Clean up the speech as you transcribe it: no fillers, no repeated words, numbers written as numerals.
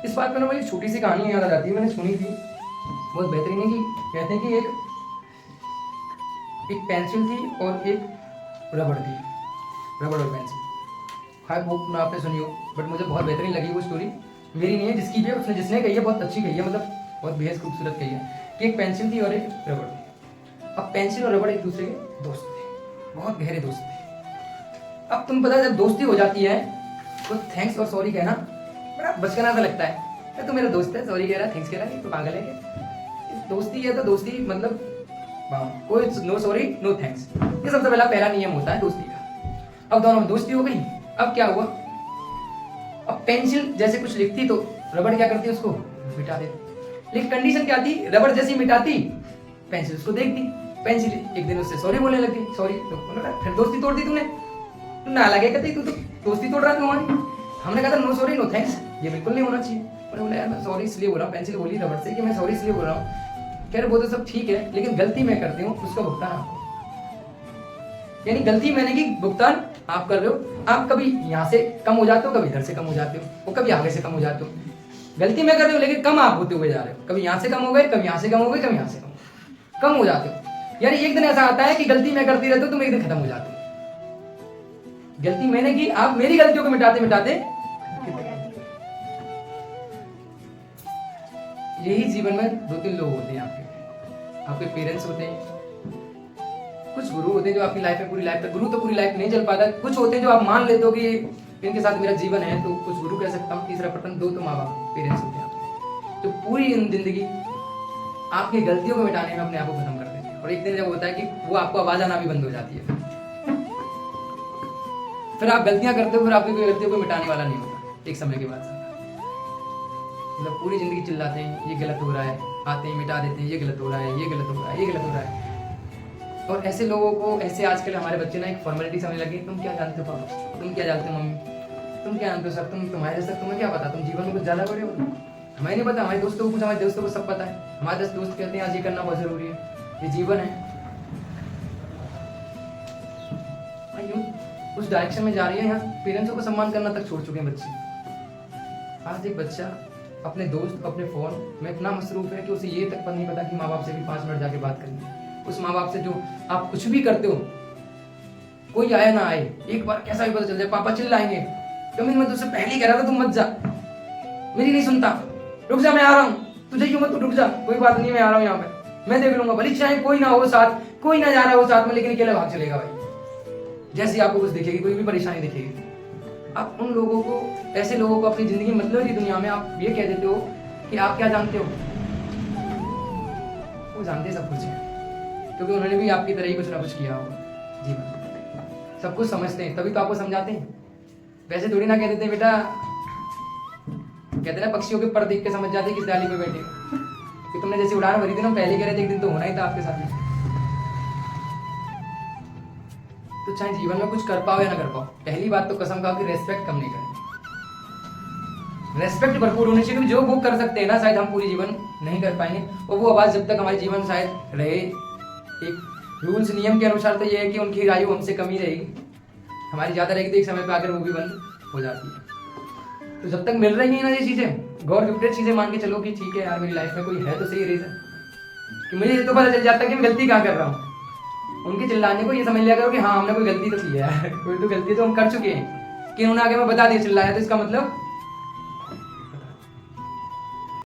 इस बात पर ना मुझे छोटी सी कहानी याद आ जाती है, मैंने सुनी थी, बहुत बेहतरीन है। कि कहते हैं कि एक पेंसिल थी और एक रबड़ थी, रबड़ और पेंसिल। हाँ वो ना आपने सुनी हो, बट मुझे बहुत बेहतरीन लगी वो स्टोरी। मेरी नहीं है, जिसकी भी है, उसने जिसने कही है बहुत अच्छी कही है, मतलब बहुत बेहद खूबसूरत कही है कि एक पेंसिल थी और एक रबड़ थी। अब पेंसिल और रबड़ एक दूसरे के दोस्त थे, बहुत गहरे दोस्त थे। अब तुम पता है जब दोस्ती हो जाती है तो थैंक्स और सॉरी कहना बड़ा बचकाना सा लगता है। तो मेरा दोस्त है, सॉरी कह रहा है, थैंक्स कह रहा है, तो पागल है क्या? दोस्ती है तो दोस्ती मतलब कोई नो सॉरी नो थैंक्स, ये सबसे पहला नियम होता है दोस्ती का। अब दोनों में दोस्ती हो गई। अब क्या हुआ, अब पेंसिल जैसे कुछ लिखती तो रबड़ क्या करती, उसको मिटा देती। लेकिन कंडीशन क्या थी, रबड़ जैसी मिटाती पेंसिल उसको देखती। पेंसिल एक दिन उससे सॉरी बोलने लगी, सॉरी, तो फिर दोस्ती तोड़ दी तूने, ना लगे कहते तू तो दोस्ती तोड़ रहा है तुम्हारी। हमने कहा था नो सॉरी नो थैंक्स, ये बिल्कुल नहीं होना चाहिए। मैंने बोला यार मैं सॉरी इसलिए बोल रहा हूँ, पेंसिल बोली रबड़ से कि मैं सॉरी इसलिए बोल रहा हूँ। कह रहे वो तो सब ठीक है, लेकिन गलती मैं करती हूँ उसका भुगतान आपको, यानी गलती मैंने की, भुगतान आप कर रहे हो। आप कभी यहाँ से कम हो जाते हो, कभी इधर से कम हो जाते हो, और कभी आगे से कम हो जाते हो। गलती मैं कर रही हूँ लेकिन कम आप होते हुए जा रहे हो, कभी यहाँ से कम हो गए, कभी यहाँ से कम हो गए, कभी यहाँ से कम हो जाते हो। यानी एक दिन ऐसा आता है कि गलती मैं करती रहती हूँ, तुम एक दिन खत्म हो जाते हो। गलती मैंने की, आप मेरी गलतियों को मिटाते मिटाते। यही जीवन में दो तीन लोग होते हैं आपके पेरेंट्स होते हैं, कुछ गुरु होते हैं जो आपकी लाइफ में पूरी लाइफ तक, गुरु तो पूरी लाइफ नहीं चल पाता, कुछ होते हैं जो आप मान लेते हो कि इनके साथ मेरा जीवन है, तो कुछ गुरु कह सकता हूँ। तीसरा पर्सन दो तो माँ बाप पेरेंट्स होते हैं आपके, जो पूरी जिंदगी आपकी गलतियों को मिटाने में अपने आप को खत्म कर देते हैं। और एक दिन जब होता है कि वो आपको आवाज आना भी बंद हो जाती है, फिर आप गलतियां करते हो, फिर आपकी कोई गलतियों को मिटाने वाला नहीं होता एक समय के बाद। मतलब पूरी जिंदगी चिल्लाते हैं ये गलत हो रहा है, आते हैं मिटा देते हैं ये गलत हो रहा है, ये गलत हो रहा है, ये गलत हो रहा है। और ऐसे लोगों को, ऐसे आजकल हमारे बच्चे ना एक फॉर्मेलिटी समझने लगे। तुम क्या जानते हो पापा, तुम क्या जानते हो मम्मी, तुम क्या जानते हो सर, तुम्हारे जैसा तुम्हें क्या पता, तुम जीवन में कुछ ज्यादा बड़े हो। हमें नहीं पता, हमारे दोस्तों को कुछ, हमारे दोस्तों को सब पता है। हमारे 10 दोस्त कहते हैं आज ये करना बहुत जरूरी है, ये जीवन है। उस डायरेक्शन में जा रही है, यहाँ पेरेंट्सों को सम्मान करना तक छोड़ चुके हैं बच्चे। आज एक बच्चा अपने दोस्त, अपने फोन में इतना मसरूफ है कि उसे ये तक नहीं पता कि माँ बाप से भी 5 मिनट जाके बात करनी है। उस माँ बाप से जो आप कुछ भी करते हो, कोई आए ना आए, एक बार कैसा भी पता चल जाए, पापा चिल्लाएंगे, कमिंग मैं तुझसे पहले ही कह रहा था तुम मत जा, मेरी नहीं सुनता, रुक जा मैं आ रहा हूँ, तुझे क्यों मत, तू रुक जा, कोई बात नहीं मैं आ रहा हूँ यहाँ पे, मैं देख लूंगा, भले चाहे कोई ना हो साथ, कोई ना जा रहा हो साथ में, लेकिन अकेले भाग चलेगा भाई। जैसे आपको कुछ दिखेगी, कोई भी परेशानी दिखेगी, आप उन लोगों को, ऐसे लोगों को अपनी जिंदगी मतलब की दुनिया में आप ये कह देते हो कि आप क्या जानते हो। वो जानते सब कुछ है, क्योंकि उन्होंने भी आपकी तरह ही कुछ ना कुछ किया होगा जीवन, सब कुछ समझते हैं, तभी तो आपको समझाते हैं। वैसे थोड़ी ना कह देते बेटा, कहते ना पक्षियों के पर देख के समझ जाते किस डाली पे बैठे, कि तुमने जैसी उड़ान भरी थी ना, पहले कह रहे थे एक दिन तो होना ही था आपके साथ में। तो चाहे जीवन में कुछ कर पाओ या ना कर पाओ, पहली बात तो कसम खाओ कि रेस्पेक्ट कम नहीं करनी, रेस्पेक्ट भरपूर होनी चाहिए। जो वो कर सकते हैं ना, शायद हम पूरी जीवन नहीं कर पाएंगे। और वो आवाज जब तक हमारे जीवन शायद रहे, एक रूल्स नियम के अनुसार, तो ये है कि उनकी आयु हमसे कम ही रहेगी, हमारी ज्यादा रहेगी, तो एक समय पे आकर वो भी बंद हो जाती है। तो जब तक मिल रही है ना ये चीजें, गॉड गिफ्टेड चीजें मान के चलो कि ठीक है यार, मेरी लाइफ में कोई है तो सही रीजन, कि मुझे ये तो पता चल जाता है कि मैं गलती कहाँ कर रहा हूँ। उनके चिल्लाने को ये समझ लिया करो कि हाँ हमने कोई गलती तो की है कोई तो गलती तो हम कर चुके हैं, कि उन्होंने आगे में बता दिया चिल्लाया, तो इसका मतलब